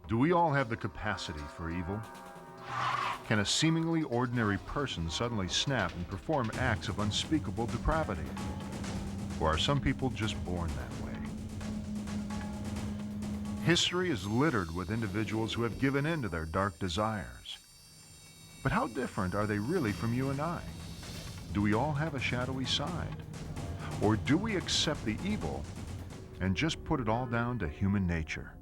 Do we all have the capacity for evil? Can a seemingly ordinary person suddenly snap and perform acts of unspeakable depravity? Or are some people just born that way? History is littered with individuals who have given in to their dark desires. But how different are they really from you and I? Do we all have a shadowy side? Or do we accept the evil and just put it all down to human nature?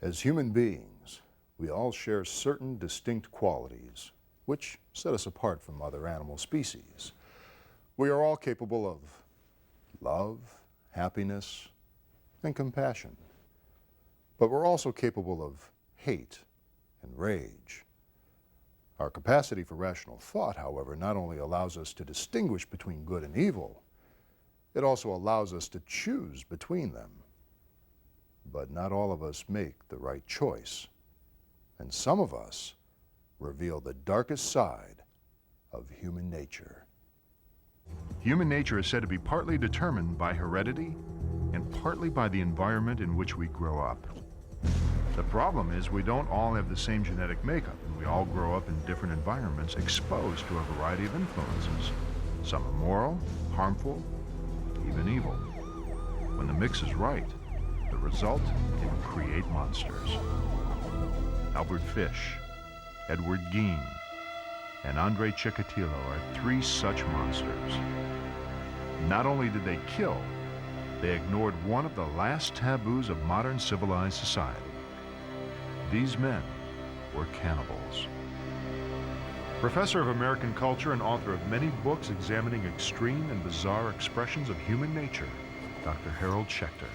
As human beings, we all share certain distinct qualities which set us apart from other animal species. We are all capable of love, happiness, and compassion. But we're also capable of hate and rage. Our capacity for rational thought, however, not only allows us to distinguish between good and evil, it also allows us to choose between them. But not all of us make the right choice, and some of us reveal the darkest side of human nature. Human nature is said to be partly determined by heredity and partly by the environment in which we grow up. The problem is we don't all have the same genetic makeup, and we all grow up in different environments exposed to a variety of influences. Some immoral, harmful, even evil. When the mix is right, the result can create monsters. Albert Fish, Edward Gein, and Andre Chikatilo are three such monsters. Not only did they kill, they ignored one of the last taboos of modern civilized society. These men were cannibals. Professor of American culture and author of many books examining extreme and bizarre expressions of human nature, Dr. Harold Schechter.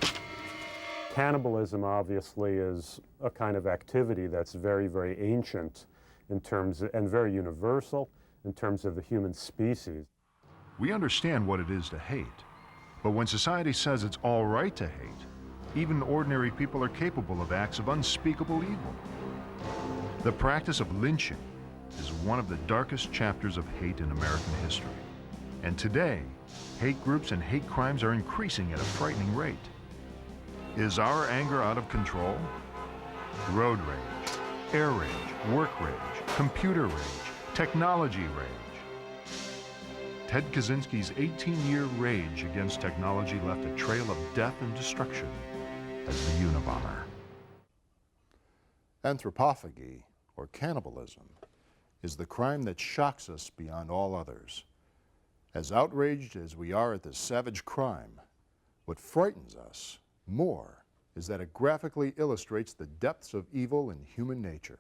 Cannibalism obviously is a kind of activity that's very, very ancient in terms of, and very universal in terms of the human species. We understand what it is to hate, but when society says it's all right to hate, even ordinary people are capable of acts of unspeakable evil. The practice of lynching is one of the darkest chapters of hate in American history. And today, hate groups and hate crimes are increasing at a frightening rate. Is our anger out of control? Road rage, air rage, work rage, computer rage, technology rage. Ted Kaczynski's 18-year rage against technology left a trail of death and destruction as the Unabomber. Anthropophagy, or cannibalism, is the crime that shocks us beyond all others. As outraged as we are at this savage crime, what frightens us more is that it graphically illustrates the depths of evil in human nature.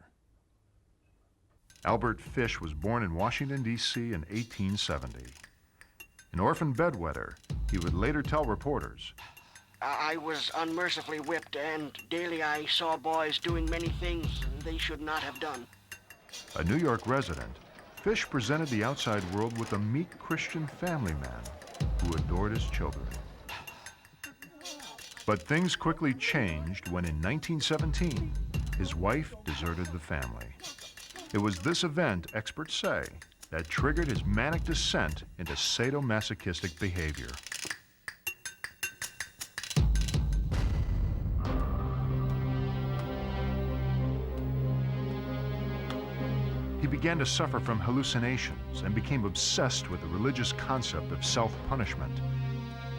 Albert Fish was born in Washington, D.C. in 1870. An orphan bedwetter, he would later tell reporters, I was unmercifully whipped, and daily I saw boys doing many things they should not have done. A New York resident, Fish presented the outside world with a meek Christian family man who adored his children. But things quickly changed when in 1917, his wife deserted the family. It was this event, experts say, that triggered his manic descent into sadomasochistic behavior. He began to suffer from hallucinations and became obsessed with the religious concept of self-punishment.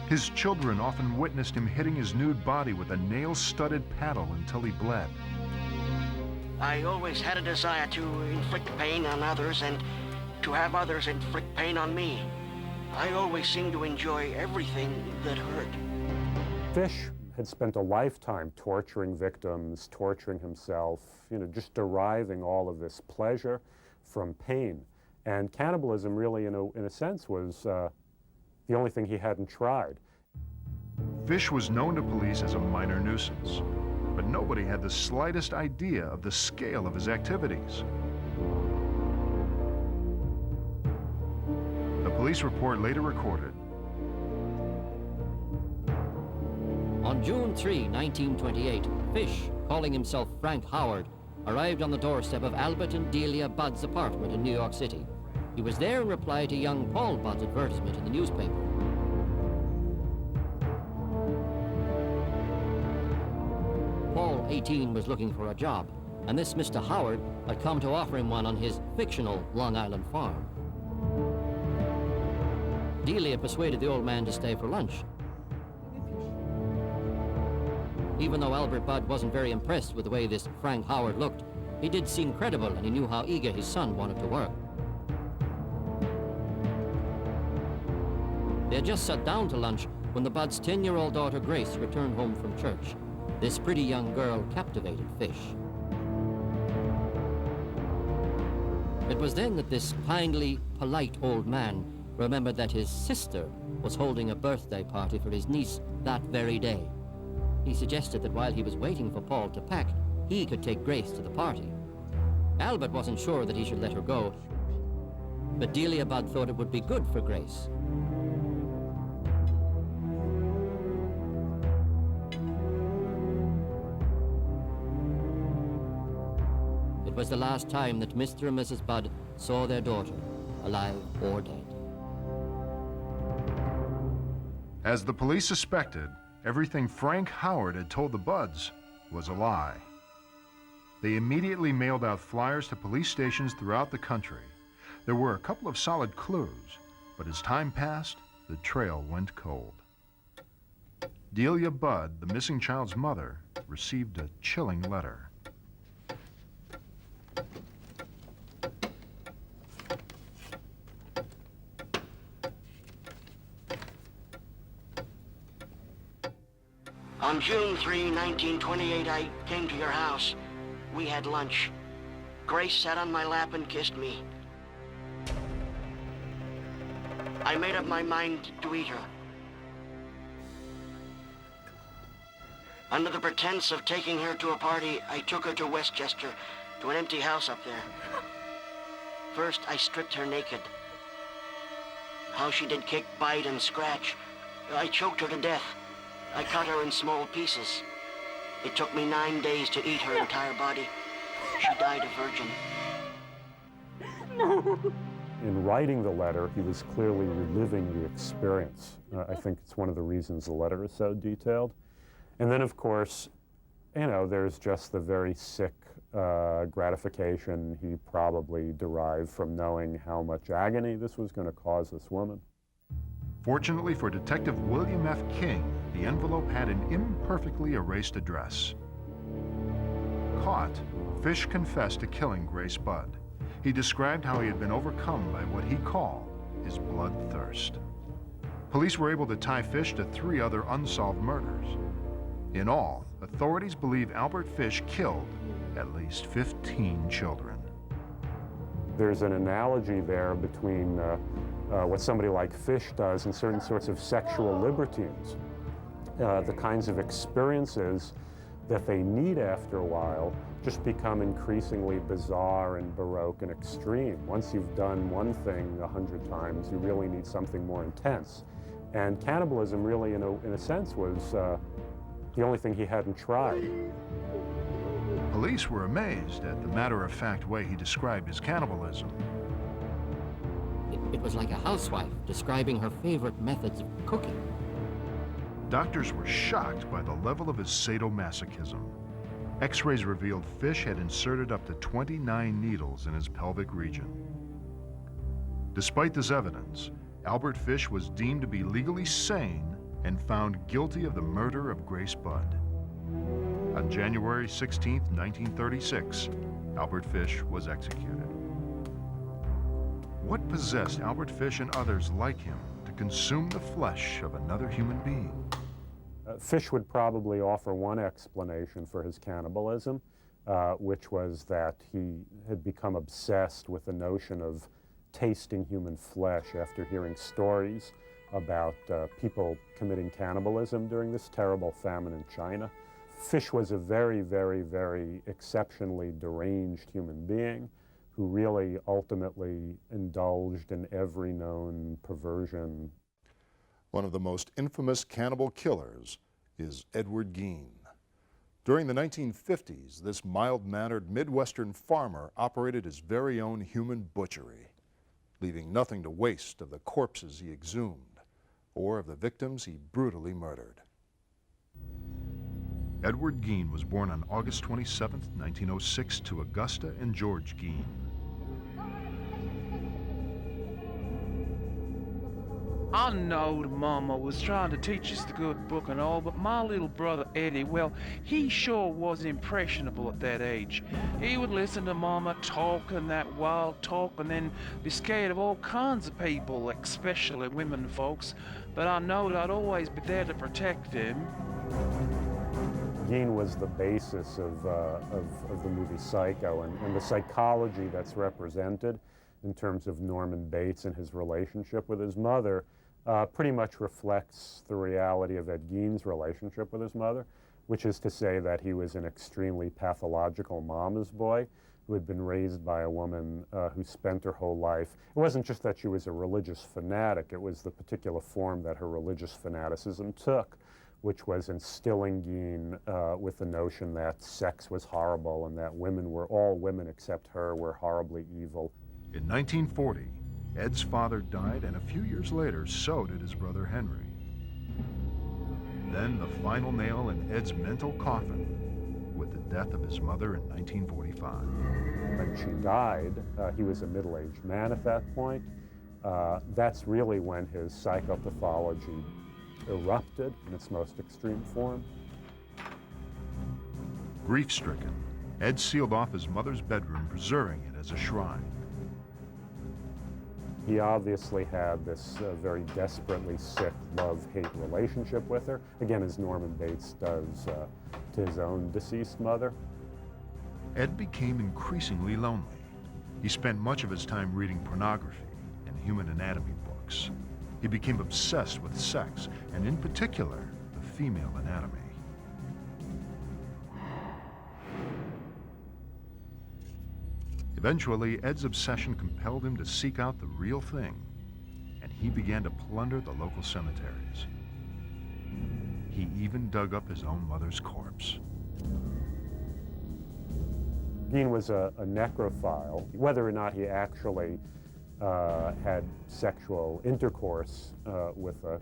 His children often witnessed him hitting his nude body with a nail-studded paddle until he bled. I always had a desire to inflict pain on others and to have others inflict pain on me. I always seemed to enjoy everything that hurt. Fish had spent a lifetime torturing victims, torturing himself, just deriving all of this pleasure from pain. And cannibalism really, in a sense, was the only thing he hadn't tried. Fish was known to police as a minor nuisance, but nobody had the slightest idea of the scale of his activities. The police report later recorded, On June 3, 1928, Fish, calling himself Frank Howard, arrived on the doorstep of Albert and Delia Budd's apartment in New York City. He was there in reply to young Paul Budd's advertisement in the newspaper. Paul, 18, was looking for a job, and this Mr. Howard had come to offer him one on his fictional Long Island farm. Delia persuaded the old man to stay for lunch. Even though Albert Budd wasn't very impressed with the way this Frank Howard looked, he did seem credible, and he knew how eager his son wanted to work. They had just sat down to lunch when the Budds' 10-year-old daughter Grace returned home from church. This pretty young girl captivated Fish. It was then that this kindly, polite old man remembered that his sister was holding a birthday party for his niece that very day. He suggested that while he was waiting for Paul to pack, he could take Grace to the party. Albert wasn't sure that he should let her go, but Delia Budd thought it would be good for Grace. It was the last time that Mr. and Mrs. Budd saw their daughter, alive or dead. as the police suspected, everything Frank Howard had told the Budds was a lie. They immediately mailed out flyers to police stations throughout the country. There were a couple of solid clues, but as time passed, the trail went cold. Delia Budd, the missing child's mother, received a chilling letter. On June 3, 1928, I came to your house. We had lunch. Grace sat on my lap and kissed me. I made up my mind to eat her. Under the pretense of taking her to a party, I took her to Westchester, to an empty house up there. First, I stripped her naked. How she did kick, bite, and scratch. I choked her to death. I cut her in small pieces. It took me 9 days to eat her entire body. She died a virgin. In writing the letter, he was clearly reliving the experience. I think it's one of the reasons the letter is so detailed. And then, of course, you know, there's just the very sick gratification he probably derived from knowing how much agony this was going to cause this woman. Fortunately for Detective William F. King, the envelope had an imperfectly erased address. Caught, Fish confessed to killing Grace Budd. He described how he had been overcome by what he called his bloodthirst. Police were able to tie Fish to 3 other unsolved murders. In all, authorities believe Albert Fish killed at least 15 children. There's an analogy there between what somebody like Fish does and certain sorts of sexual libertines. The kinds of experiences that they need after a while just become increasingly bizarre and baroque and extreme. Once you've done one thing 100 times, you really need something more intense. And cannibalism really, in a sense, was the only thing he hadn't tried. Police were amazed at the matter-of-fact way he described his cannibalism. It was like a housewife describing her favorite methods of cooking. Doctors were shocked by the level of his sadomasochism. X-rays revealed Fish had inserted up to 29 needles in his pelvic region. Despite this evidence, Albert Fish was deemed to be legally sane and found guilty of the murder of Grace Budd. On January 16, 1936, Albert Fish was executed. What possessed Albert Fish and others like him to consume the flesh of another human being? Fish would probably offer one explanation for his cannibalism, which was that he had become obsessed with the notion of tasting human flesh after hearing stories about people committing cannibalism during this terrible famine in China. Fish was a very, very, very exceptionally deranged human being who really ultimately indulged in every known perversion. One of the most infamous cannibal killers is Edward Gein. During the 1950s, this mild-mannered Midwestern farmer operated his very own human butchery, leaving nothing to waste of the corpses he exhumed or of the victims he brutally murdered. Edward Gein was born on August 27, 1906, to Augusta and George Gein. I knowed Mama was trying to teach us the good book and all, but my little brother Eddie, well, he sure was impressionable at that age. He would listen to Mama talking that wild talk and then be scared of all kinds of people, especially women folks, but I knowed I'd always be there to protect him. Gein was the basis of the movie Psycho, and the psychology that's represented in terms of Norman Bates and his relationship with his mother pretty much reflects the reality of Ed Gein's relationship with his mother, which is to say that he was an extremely pathological mama's boy who had been raised by a woman who spent her whole life. It wasn't just that she was a religious fanatic, it was the particular form that her religious fanaticism took, which was instilling Gein with the notion that sex was horrible and that all women except her were horribly evil. In 1940, Ed's father died, and a few years later, so did his brother Henry. Then the final nail in Ed's mental coffin with the death of his mother in 1945. When she died, he was a middle-aged man at that point. That's really when his psychopathology erupted in its most extreme form. Grief-stricken, Ed sealed off his mother's bedroom, preserving it as a shrine. He obviously had this very desperately sick love-hate relationship with her, again, as Norman Bates does to his own deceased mother. Ed became increasingly lonely. He spent much of his time reading pornography and human anatomy books. He became obsessed with sex, and in particular, the female anatomy. Eventually, Ed's obsession compelled him to seek out the real thing, and he began to plunder the local cemeteries. He even dug up his own mother's corpse. Gein was a necrophile. Whether or not he actually had sexual intercourse with the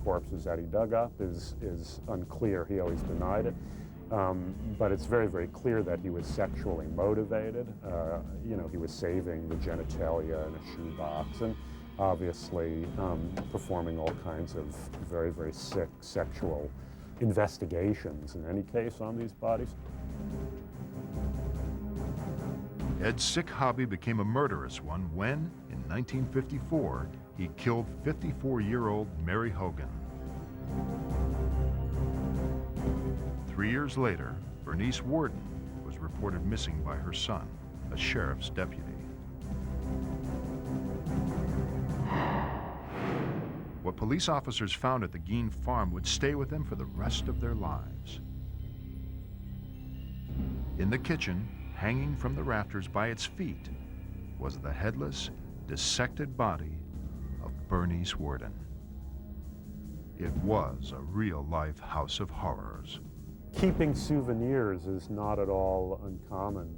corpses that he dug up is unclear. He always denied it. But it's very, very clear that he was sexually motivated. He was saving the genitalia in a shoebox and obviously performing all kinds of very, very sick sexual investigations in any case on these bodies. Ed's sick hobby became a murderous one when, in 1954, he killed 54-year-old Mary Hogan. 3 years later, Bernice Worden was reported missing by her son, a sheriff's deputy. What police officers found at the Gein farm would stay with them for the rest of their lives. In the kitchen, hanging from the rafters by its feet, was the headless, dissected body of Bernice Worden. It was a real-life house of horrors. Keeping souvenirs is not at all uncommon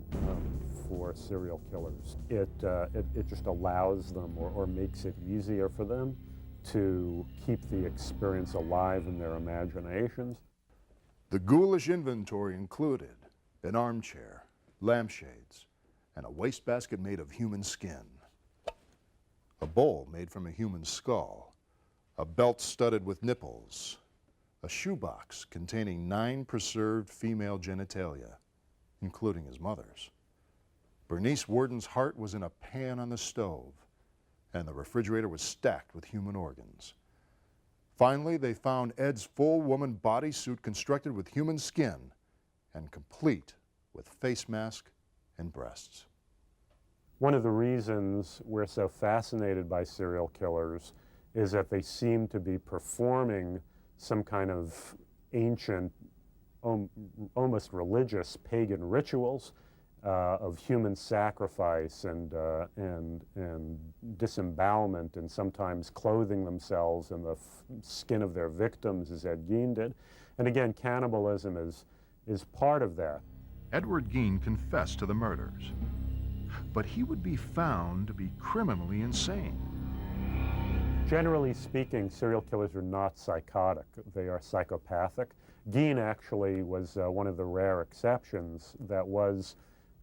for serial killers. It just allows them or makes it easier for them to keep the experience alive in their imaginations. The ghoulish inventory included an armchair, lampshades, and a wastebasket made of human skin, a bowl made from a human skull, a belt studded with nipples, a shoebox containing 9 preserved female genitalia, including his mother's. Bernice Worden's heart was in a pan on the stove, and the refrigerator was stacked with human organs. Finally, they found Ed's full woman bodysuit constructed with human skin and complete with face mask and breasts. One of the reasons we're so fascinated by serial killers is that they seem to be performing some kind of ancient, almost religious pagan rituals of human sacrifice and disembowelment, and sometimes clothing themselves in the skin of their victims, as Ed Gein did. And again, cannibalism is part of that. Edward Gein confessed to the murders, but he would be found to be criminally insane. Generally speaking, serial killers are not psychotic. They are psychopathic. Gein actually was one of the rare exceptions that was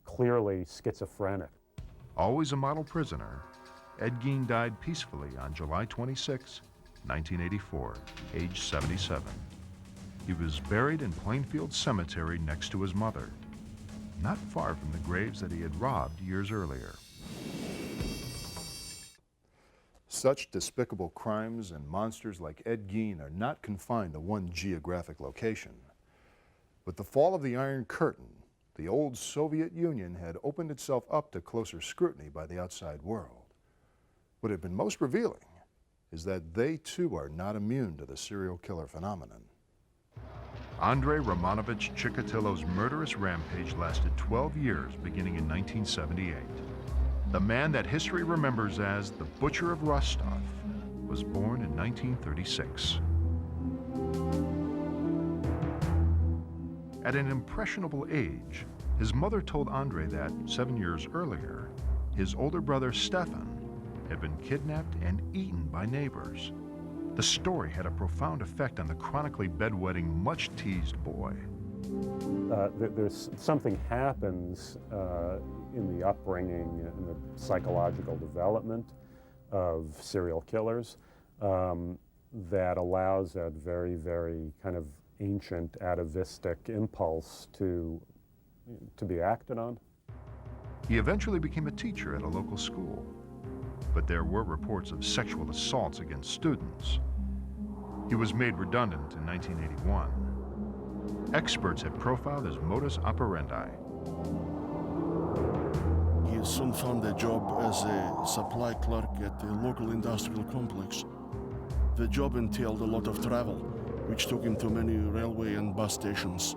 clearly schizophrenic. Always a model prisoner, Ed Gein died peacefully on July 26, 1984, age 77. He was buried in Plainfield Cemetery next to his mother, not far from the graves that he had robbed years earlier. Such despicable crimes and monsters like Ed Gein are not confined to one geographic location. With the fall of the Iron Curtain, the old Soviet Union had opened itself up to closer scrutiny by the outside world. What had been most revealing is that they too are not immune to the serial killer phenomenon. Andrei Romanovich Chikatilo's murderous rampage lasted 12 years, beginning in 1978. The man that history remembers as the Butcher of Rostov was born in 1936. At an impressionable age, his mother told Andrei that 7 years earlier, his older brother Stefan had been kidnapped and eaten by neighbors. The story had a profound effect on the chronically bedwetting, much-teased boy. There's something happens in the upbringing and the psychological development of serial killers that allows that very, very kind of ancient atavistic impulse to be acted on. He eventually became a teacher at a local school, but there were reports of sexual assaults against students. He was made redundant in 1981. Experts had profiled his modus operandi. He soon found a job as a supply clerk at a local industrial complex. The job entailed a lot of travel, which took him to many railway and bus stations.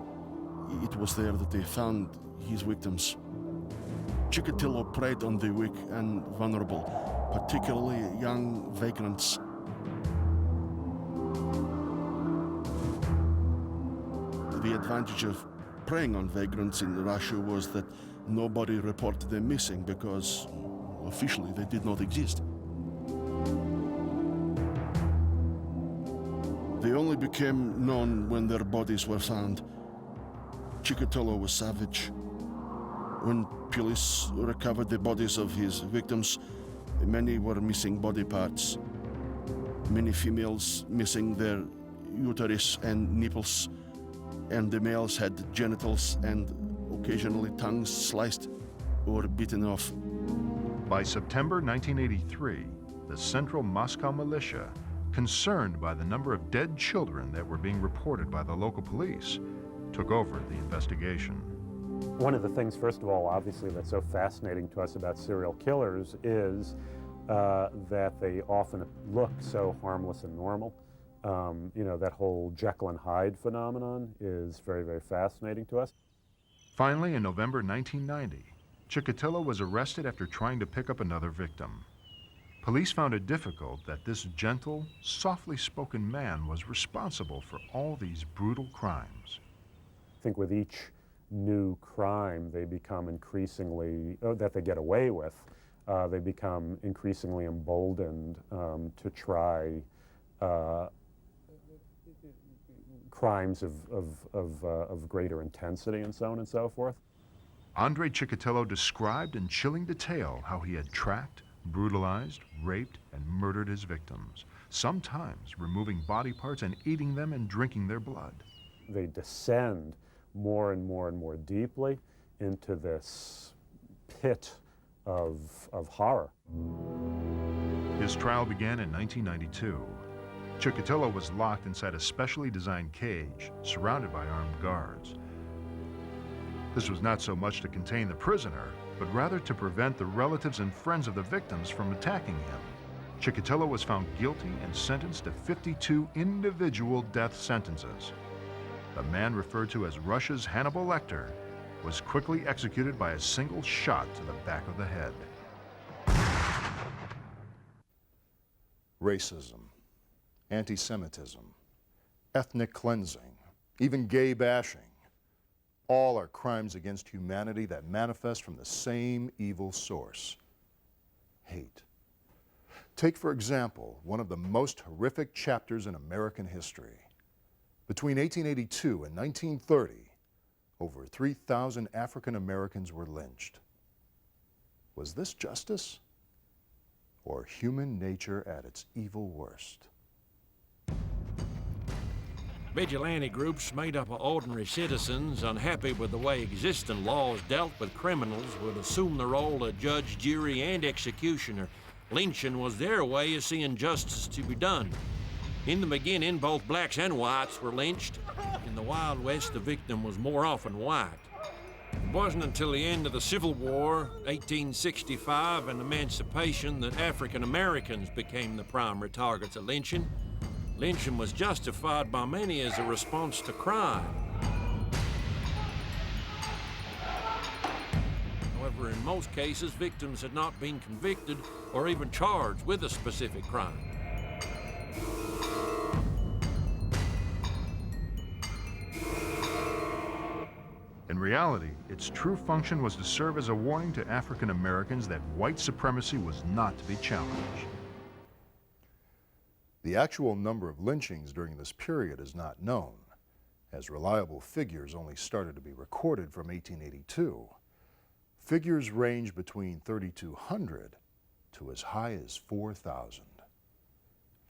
It was there that they found his victims. Chikatilo preyed on the weak and vulnerable, particularly young vagrants. The advantage of preying on vagrants in Russia was that nobody reported them missing because officially they did not exist. They only became known when their bodies were found. Chikatilo was savage. When police recovered the bodies of his victims, many were missing body parts. Many females missing their uterus and nipples, and the males had genitals and occasionally tongues sliced or bitten off. By September 1983, the Central Moscow militia, concerned by the number of dead children that were being reported by the local police, took over the investigation. One of the things, first of all, obviously, that's so fascinating to us about serial killers is that they often look so harmless and normal. You know, that whole Jekyll and Hyde phenomenon is very, very fascinating to us. Finally, in November 1990, Chikatilo was arrested after trying to pick up another victim. Police found it difficult that this gentle, softly spoken man was responsible for all these brutal crimes. I think with each new crime they become increasingly, that they get away with, they become increasingly emboldened to try crimes of greater intensity and so on and so forth. Andrei Chikatilo described in chilling detail how he had tracked, brutalized, raped, and murdered his victims, sometimes removing body parts and eating them and drinking their blood. They descend more and more and more deeply into this pit of horror. His trial began in 1992. Chikatilo was locked inside a specially designed cage, surrounded by armed guards. This was not so much to contain the prisoner, but rather to prevent the relatives and friends of the victims from attacking him. Chikatilo was found guilty and sentenced to 52 individual death sentences. The man referred to as Russia's Hannibal Lecter was quickly executed by a single shot to the back of the head. Racism, anti-Semitism, ethnic cleansing, even gay bashing, all are crimes against humanity that manifest from the same evil source: hate. Take, for example, one of the most horrific chapters in American history. Between 1882 and 1930, over 3,000 African Americans were lynched. Was this justice or human nature at its evil worst? Vigilante groups made up of ordinary citizens unhappy with the way existing laws dealt with criminals would assume the role of judge, jury, and executioner. Lynching was their way of seeing justice to be done. In the beginning, both blacks and whites were lynched. In the Wild West, the victim was more often white. It wasn't until the end of the Civil War, 1865, and emancipation that African Americans became the primary targets of lynching. Lynching was justified by many as a response to crime. However, in most cases, victims had not been convicted or even charged with a specific crime. In reality, its true function was to serve as a warning to African Americans that white supremacy was not to be challenged. The actual number of lynchings during this period is not known, as reliable figures only started to be recorded from 1882. Figures range between 3,200 to as high as 4,000.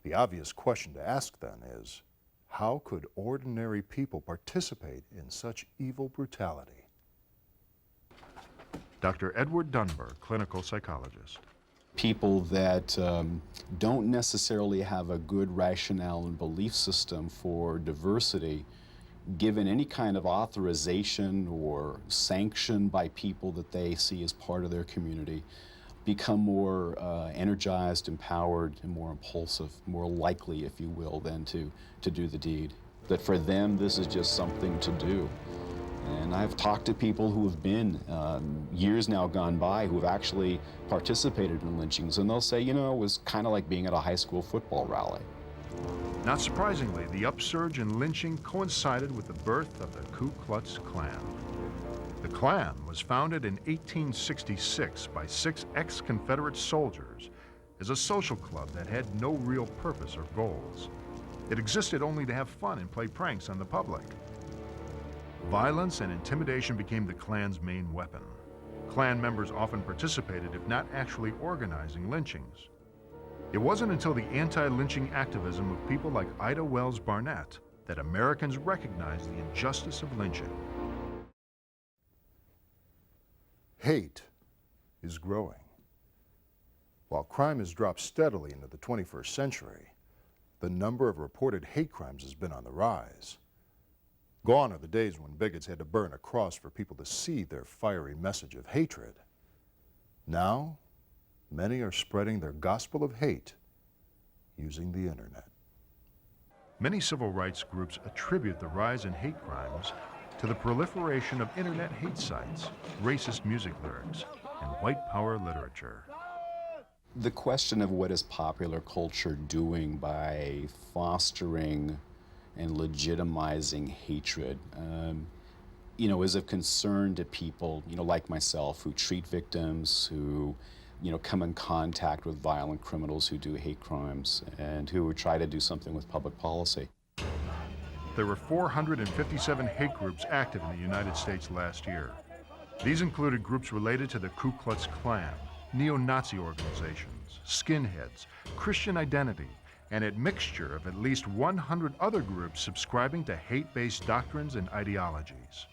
The obvious question to ask then is, how could ordinary people participate in such evil brutality? Dr. Edward Dunbar, clinical psychologist. People that don't necessarily have a good rationale and belief system for diversity, given any kind of authorization or sanction by people that they see as part of their community, become more energized, empowered, and more impulsive, more likely, if you will, then to do the deed. That for them, this is just something to do. And I've talked to people who have been years now gone by who have actually participated in lynchings, and they'll say, you know, it was kind of like being at a high school football rally. Not surprisingly, the upsurge in lynching coincided with the birth of the Ku Klux Klan. The Klan was founded in 1866 by 6 ex-Confederate soldiers as a social club that had no real purpose or goals. It existed only to have fun and play pranks on the public. Violence and intimidation became the Klan's main weapon. Klan members often participated, if not actually organizing, lynchings. It wasn't until the anti-lynching activism of people like Ida Wells Barnett that Americans recognized the injustice of lynching. Hate is growing. While crime has dropped steadily into the 21st century, the number of reported hate crimes has been on the rise. Gone are the days when bigots had to burn a cross for people to see their fiery message of hatred. Now, many are spreading their gospel of hate using the internet. Many civil rights groups attribute the rise in hate crimes to the proliferation of internet hate sites, racist music lyrics, and white power literature. The question of what is popular culture doing by fostering and legitimizing hatred, is of concern to people, like myself, who treat victims, who, come in contact with violent criminals who do hate crimes, and who try to do something with public policy. There were 457 hate groups active in the United States last year. These included groups related to the Ku Klux Klan, neo-Nazi organizations, skinheads, Christian identity, and a mixture of at least 100 other groups subscribing to hate-based doctrines and ideologies.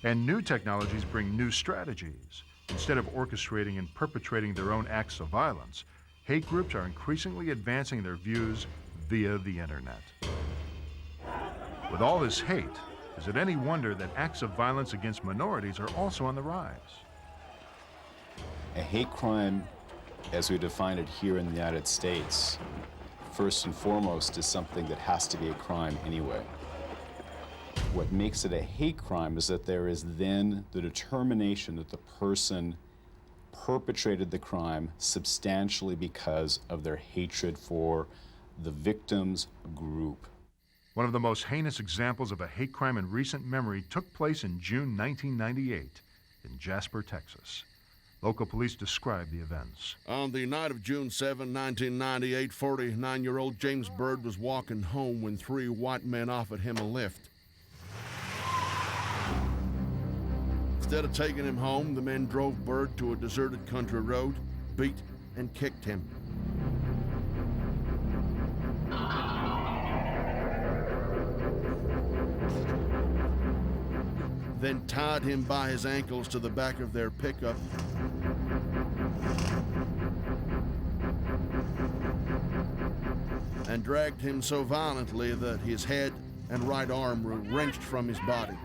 And new technologies bring new strategies. Instead of orchestrating and perpetrating their own acts of violence, hate groups are increasingly advancing their views via the internet. With all this hate, Is it any wonder that acts of violence against minorities are also on the rise? A hate crime, as we define it here in the United States, first and foremost is something that has to be a crime anyway. What makes it a hate crime is that there is then the determination that the person perpetrated the crime substantially because of their hatred for the victim's group. One of the most heinous examples of a hate crime in recent memory took place in June 1998 in Jasper, Texas. Local police described the events. On the night of June 7, 1998, 49-year-old James Bird was walking home when three white men offered him a lift. Instead of taking him home, the men drove Bird to a deserted country road, beat and kicked him. Then tied him by his ankles to the back of their pickup. And dragged him so violently that his head and right arm were wrenched from his body.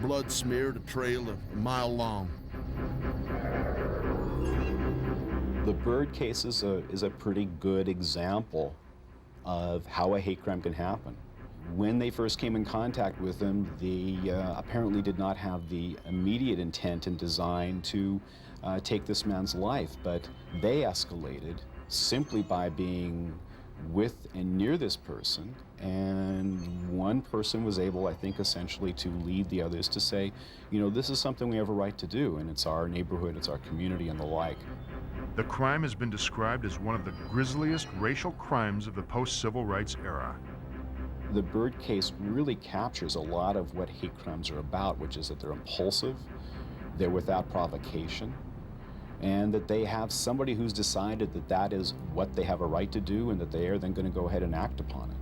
Blood smeared a trail a mile long. The Bird case is a pretty good example of how a hate crime can happen. When they first came in contact with him, they apparently did not have the immediate intent and design to take this man's life, but they escalated simply by being with and near this person, and one person was able, I think, essentially to lead the others to say, you know, this is something we have a right to do, and it's our neighborhood, it's our community, and the like. The crime has been described as one of the grisliest racial crimes of the post-civil rights era. The Bird case really captures a lot of what hate crimes are about, which is that they're impulsive, they're without provocation, and that they have somebody who's decided that that is what they have a right to do and that they are then going to go ahead and act upon it.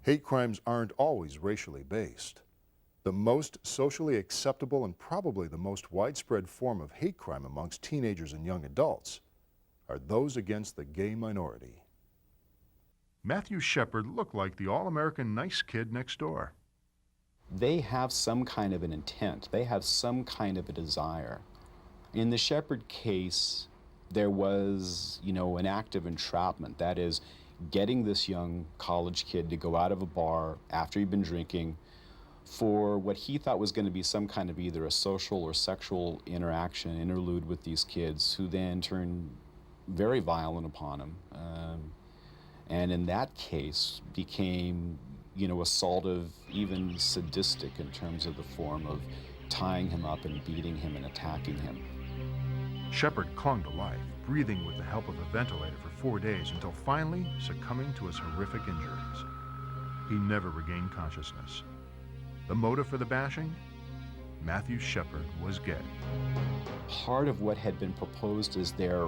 Hate crimes aren't always racially based. The most socially acceptable and probably the most widespread form of hate crime amongst teenagers and young adults are those against the gay minority. Matthew Shepard looked like the all-American nice kid next door. They have some kind of an intent. They have some kind of a desire. In the Shepard case, there was, an act of entrapment. That is, getting this young college kid to go out of a bar after he'd been drinking for what he thought was going to be some kind of either a social or sexual interaction, interlude with these kids, who then turned very violent upon him. And in that case became, assaultive, even sadistic in terms of the form of tying him up and beating him and attacking him. Shepard clung to life, breathing with the help of a ventilator for 4 days until finally succumbing to his horrific injuries. He never regained consciousness. The motive for the bashing? Matthew Shepard was gay. Part of what had been proposed as their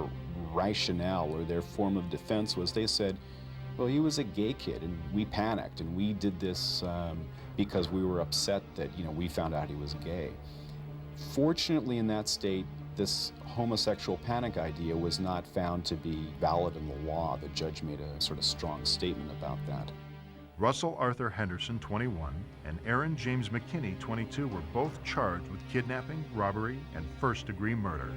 rationale or their form of defense was they said, well, he was a gay kid and we panicked and we did this because we were upset that, we found out he was gay. Fortunately, in that state, this homosexual panic idea was not found to be valid in the law. The judge made a sort of strong statement about that. Russell Arthur Henderson, 21, and Aaron James McKinney, 22, were both charged with kidnapping, robbery, and first-degree murder.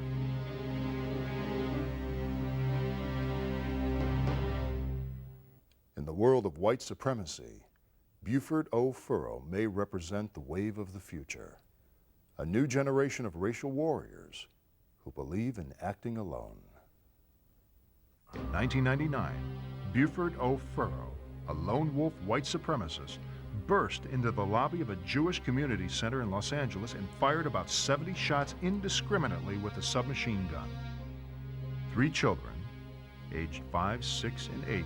In the world of white supremacy, Buford O. Furrow may represent the wave of the future, a new generation of racial warriors who believe in acting alone. In 1999, Buford O. Furrow, a lone wolf white supremacist, burst into the lobby of a Jewish community center in Los Angeles and fired about 70 shots indiscriminately with a submachine gun. 3 children, aged 5, 6, and 8,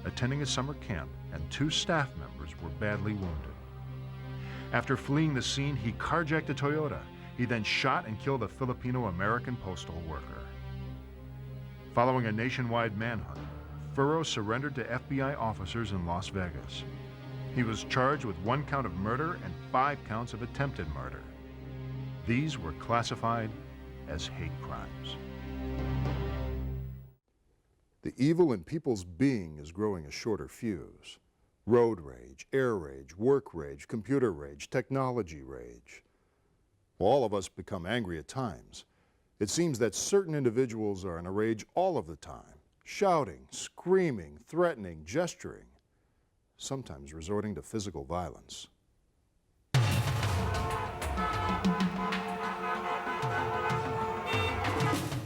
attending a summer camp, and 2 staff members were badly wounded. After fleeing the scene, he carjacked a Toyota. He then shot and killed a Filipino-American postal worker. Following a nationwide manhunt, Furrow surrendered to FBI officers in Las Vegas. He was charged with 1 count of murder and 5 counts of attempted murder. These were classified as hate crimes. The evil in people's being is growing a shorter fuse. Road rage, air rage, work rage, computer rage, technology rage. All of us become angry at times. It seems that certain individuals are in a rage all of the time, shouting, screaming, threatening, gesturing, sometimes resorting to physical violence.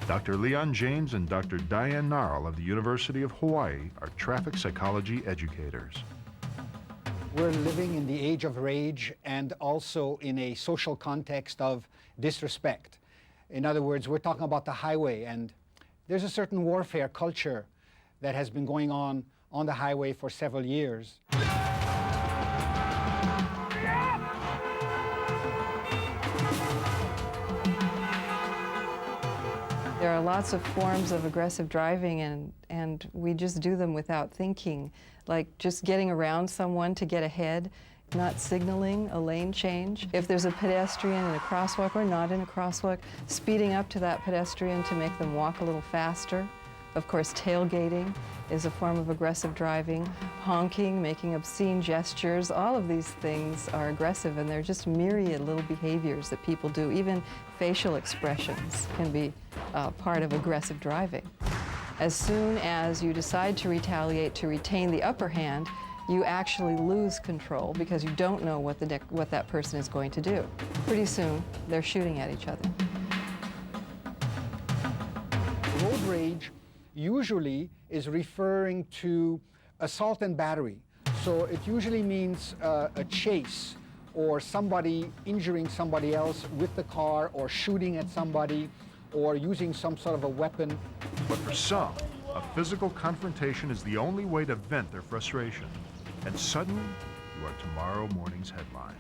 Dr. Leon James and Dr. Diane Gnarl of the University of Hawaii are traffic psychology educators. We're living in the age of rage and also in a social context of disrespect. In other words, we're talking about the highway, and there's a certain warfare culture that has been going on the highway for several years. There are lots of forms of aggressive driving, and we just do them without thinking, like just getting around someone to get ahead, not signaling a lane change. If there's a pedestrian in a crosswalk or not in a crosswalk, speeding up to that pedestrian to make them walk a little faster. Of course, tailgating is a form of aggressive driving. Honking, making obscene gestures, all of these things are aggressive, and they're just myriad little behaviors that people do. Even facial expressions can be part of aggressive driving. As soon as you decide to retaliate to retain the upper hand, you actually lose control because you don't know what that person is going to do. Pretty soon, they're shooting at each other. Road rage usually is referring to assault and battery. So it usually means a chase or somebody injuring somebody else with the car or shooting at somebody or using some sort of a weapon. But for some, a physical confrontation is the only way to vent their frustration. And suddenly, you are tomorrow morning's headline.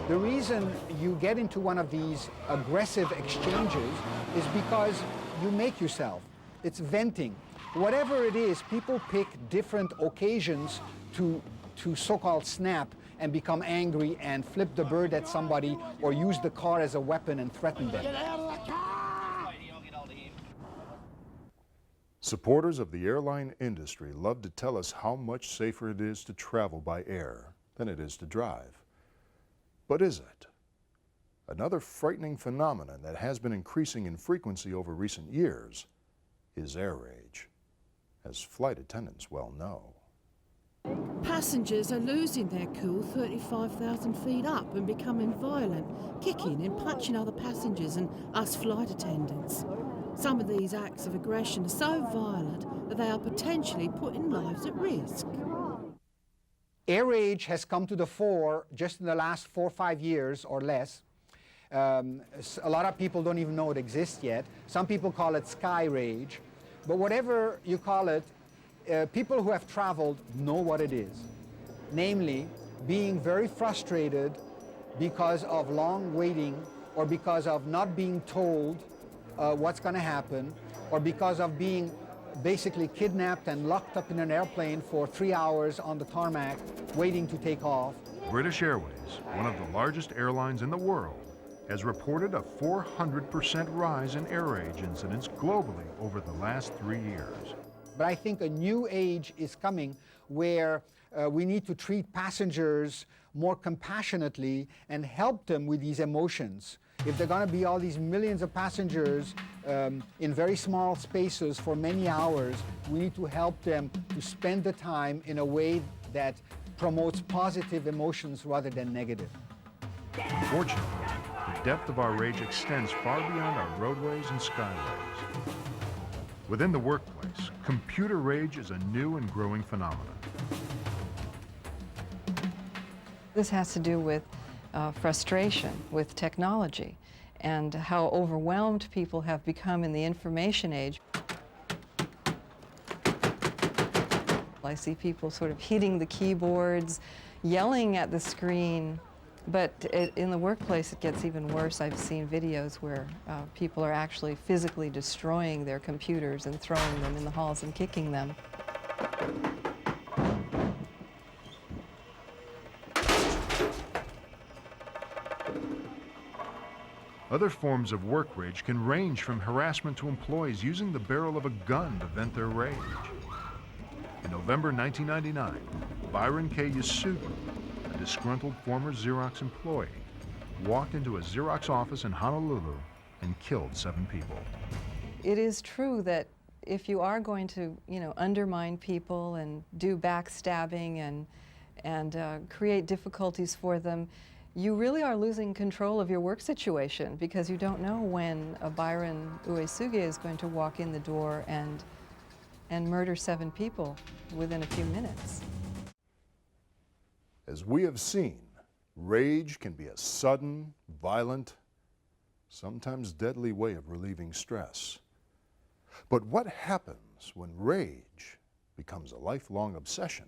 The reason you get into one of these aggressive exchanges is because you make yourself. It's venting. Whatever it is, people pick different occasions to so-called snap and become angry and flip the bird at somebody or use the car as a weapon and threaten them. Supporters of the airline industry love to tell us how much safer it is to travel by air than it is to drive. But is it? Another frightening phenomenon that has been increasing in frequency over recent years is air rage, as flight attendants well know. Passengers are losing their cool 35,000 feet up and becoming violent, kicking and punching other passengers and us flight attendants. Some of these acts of aggression are so violent that they are potentially putting lives at risk. Air rage has come to the fore just in the last 4 or 5 years or less. A lot of people don't even know it exists yet. Some people call it sky rage. But whatever you call it, people who have traveled know what it is. Namely, being very frustrated because of long waiting or because of not being told what's going to happen or because of being basically kidnapped and locked up in an airplane for 3 hours on the tarmac waiting to take off. British Airways, one of the largest airlines in the world, has reported a 400% rise in air rage incidents globally over the last 3 years. But I think a new age is coming where we need to treat passengers more compassionately and help them with these emotions. If there are going to be all these millions of passengers in very small spaces for many hours, we need to help them to spend the time in a way that promotes positive emotions rather than negative. Fortunately, the depth of our rage extends far beyond our roadways and skyways. Within the workplace, computer rage is a new and growing phenomenon. This has to do with frustration with technology and how overwhelmed people have become in the information age. I see people sort of hitting the keyboards, yelling at the screen, but in the workplace it gets even worse. I've seen videos where people are actually physically destroying their computers and throwing them in the halls and kicking them. Other forms of work rage can range from harassment to employees using the barrel of a gun to vent their rage. In a November 1999, Byron K. Yasugi, a disgruntled former Xerox employee, walked into a Xerox office in Honolulu and killed 7 people. It is true that if you are going to, undermine people and do backstabbing and create difficulties for them, you really are losing control of your work situation, because you don't know when a Byron Uesugi is going to walk in the door and murder 7 people within a few minutes. As we have seen, rage can be a sudden, violent, sometimes deadly way of relieving stress. But what happens when rage becomes a lifelong obsession?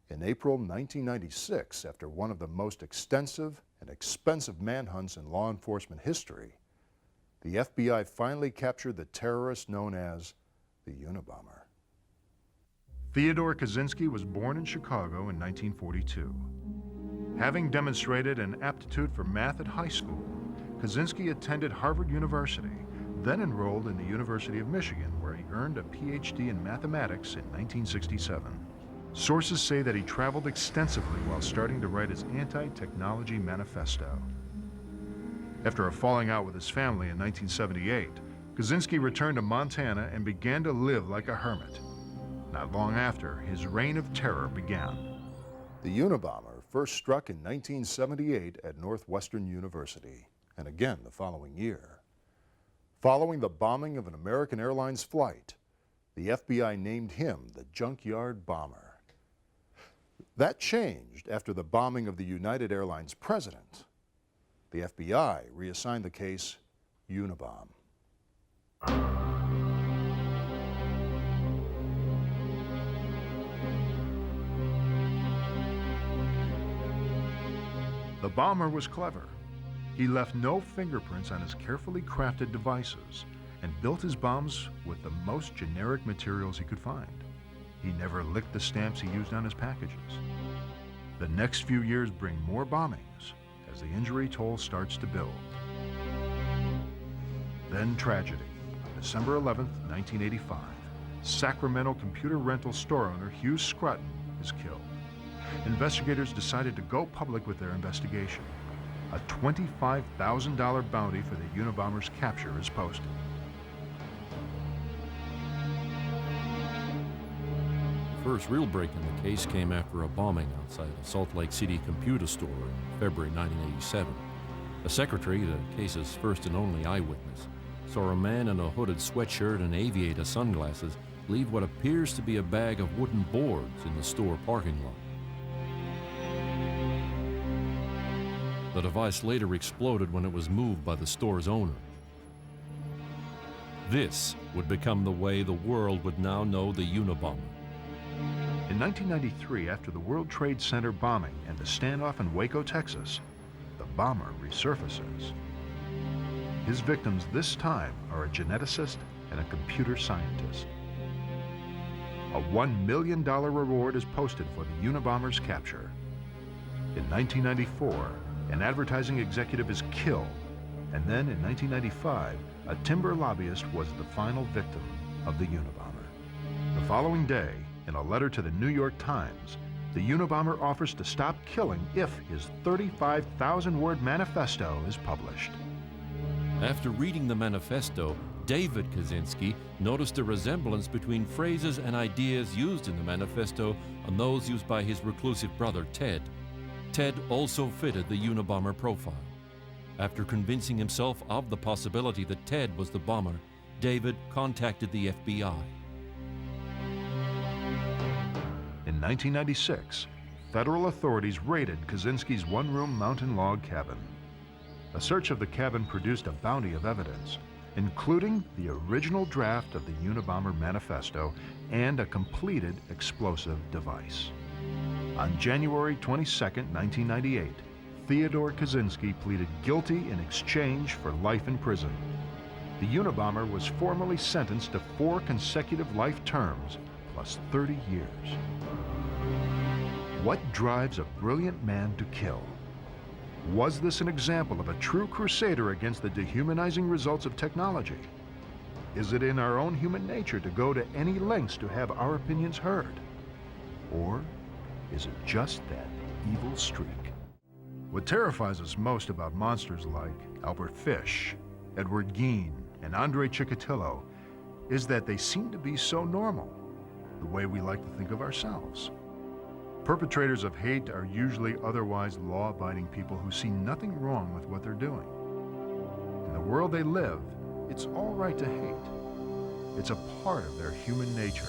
In April 1996, after one of the most extensive and expensive manhunts in law enforcement history, the FBI finally captured the terrorist known as the Unabomber. Theodore Kaczynski was born in Chicago in 1942. Having demonstrated an aptitude for math at high school, Kaczynski attended Harvard University, then enrolled in the University of Michigan, where he earned a PhD in mathematics in 1967. Sources say that he traveled extensively while starting to write his anti-technology manifesto. After a falling out with his family in 1978, Kaczynski returned to Montana and began to live like a hermit. Not long after, his reign of terror began. The Unabomber first struck in 1978 at Northwestern University, and again the following year. Following the bombing of an American Airlines flight, the FBI named him the Junkyard Bomber. That changed after the bombing of the United Airlines president. The FBI reassigned the case Unabomb. The bomber was clever. He left no fingerprints on his carefully crafted devices and built his bombs with the most generic materials he could find. He never licked the stamps he used on his packages. The next few years bring more bombings as the injury toll starts to build. Then tragedy. On December 11, 1985, Sacramento computer rental store owner Hugh Scruton is killed. Investigators decided to go public with their investigation. A $25,000 bounty for the Unabomber's capture is posted. The first real break in the case came after a bombing outside a Salt Lake City computer store in February 1987. The secretary, the case's first and only eyewitness, saw a man in a hooded sweatshirt and aviator sunglasses leave what appears to be a bag of wooden boards in the store parking lot. The device later exploded when it was moved by the store's owner. This would become the way the world would now know the Unabomber. In 1993, after the World Trade Center bombing and the standoff in Waco, Texas, the bomber resurfaces. His victims this time are a geneticist and a computer scientist. A $1 million reward is posted for the Unabomber's capture. In 1994, an advertising executive is killed, and then in 1995, a timber lobbyist was the final victim of the Unabomber. The following day, in a letter to the New York Times, the Unabomber offers to stop killing if his 35,000-word manifesto is published. After reading the manifesto, David Kaczynski noticed a resemblance between phrases and ideas used in the manifesto and those used by his reclusive brother, Ted. Ted also fitted the Unabomber profile. After convincing himself of the possibility that Ted was the bomber, David contacted the FBI. In 1996, federal authorities raided Kaczynski's one-room mountain log cabin. A search of the cabin produced a bounty of evidence, including the original draft of the Unabomber manifesto and a completed explosive device. On January 22, 1998, Theodore Kaczynski pleaded guilty in exchange for life in prison. The Unabomber was formally sentenced to 4 consecutive life terms, plus 30 years. What drives a brilliant man to kill? Was this an example of a true crusader against the dehumanizing results of technology? Is it in our own human nature to go to any lengths to have our opinions heard? Or is it just that evil streak? What terrifies us most about monsters like Albert Fish, Edward Gein, and Andre Chikatilo is that they seem to be so normal, the way we like to think of ourselves. Perpetrators of hate are usually otherwise law-abiding people who see nothing wrong with what they're doing. In the world they live, it's all right to hate. It's a part of their human nature.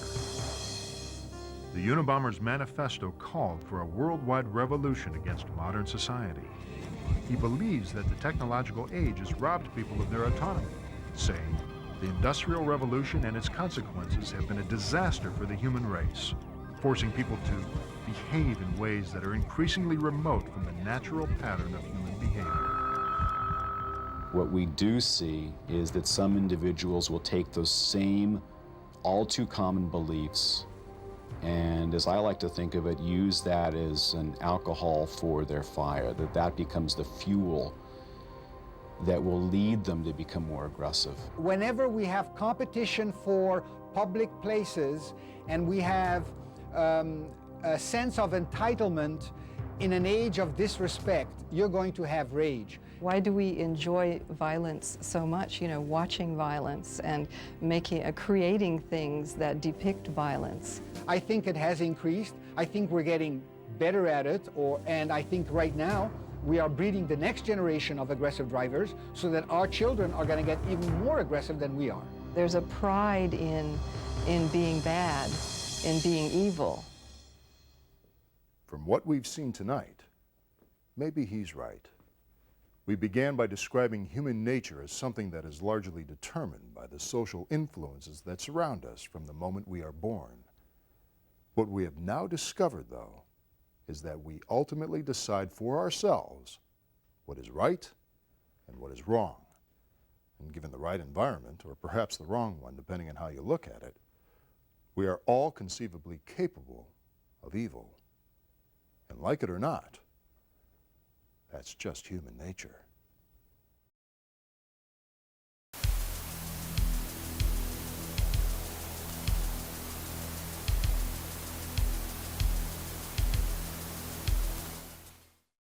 The Unabomber's manifesto called for a worldwide revolution against modern society. He believes that the technological age has robbed people of their autonomy, saying, "The Industrial Revolution and its consequences have been a disaster for the human race, forcing people to behave in ways that are increasingly remote from the natural pattern of human behavior." What we do see is that some individuals will take those same all too common beliefs and, as I like to think of it, use that as an alcohol for their fire, that becomes the fuel that will lead them to become more aggressive. Whenever we have competition for public places and we have a sense of entitlement in an age of disrespect, you're going to have rage. Why do we enjoy violence so much? You know, watching violence and creating things that depict violence. I think it has increased. I think we're getting better at it, and I think right now we are breeding the next generation of aggressive drivers so that our children are going to get even more aggressive than we are. There's a pride in being bad, in being evil. From what we've seen tonight, maybe he's right. We began by describing human nature as something that is largely determined by the social influences that surround us from the moment we are born. What we have now discovered, though, is that we ultimately decide for ourselves what is right and what is wrong. And given the right environment, or perhaps the wrong one, depending on how you look at it, we are all conceivably capable of evil. And like it or not, that's just human nature.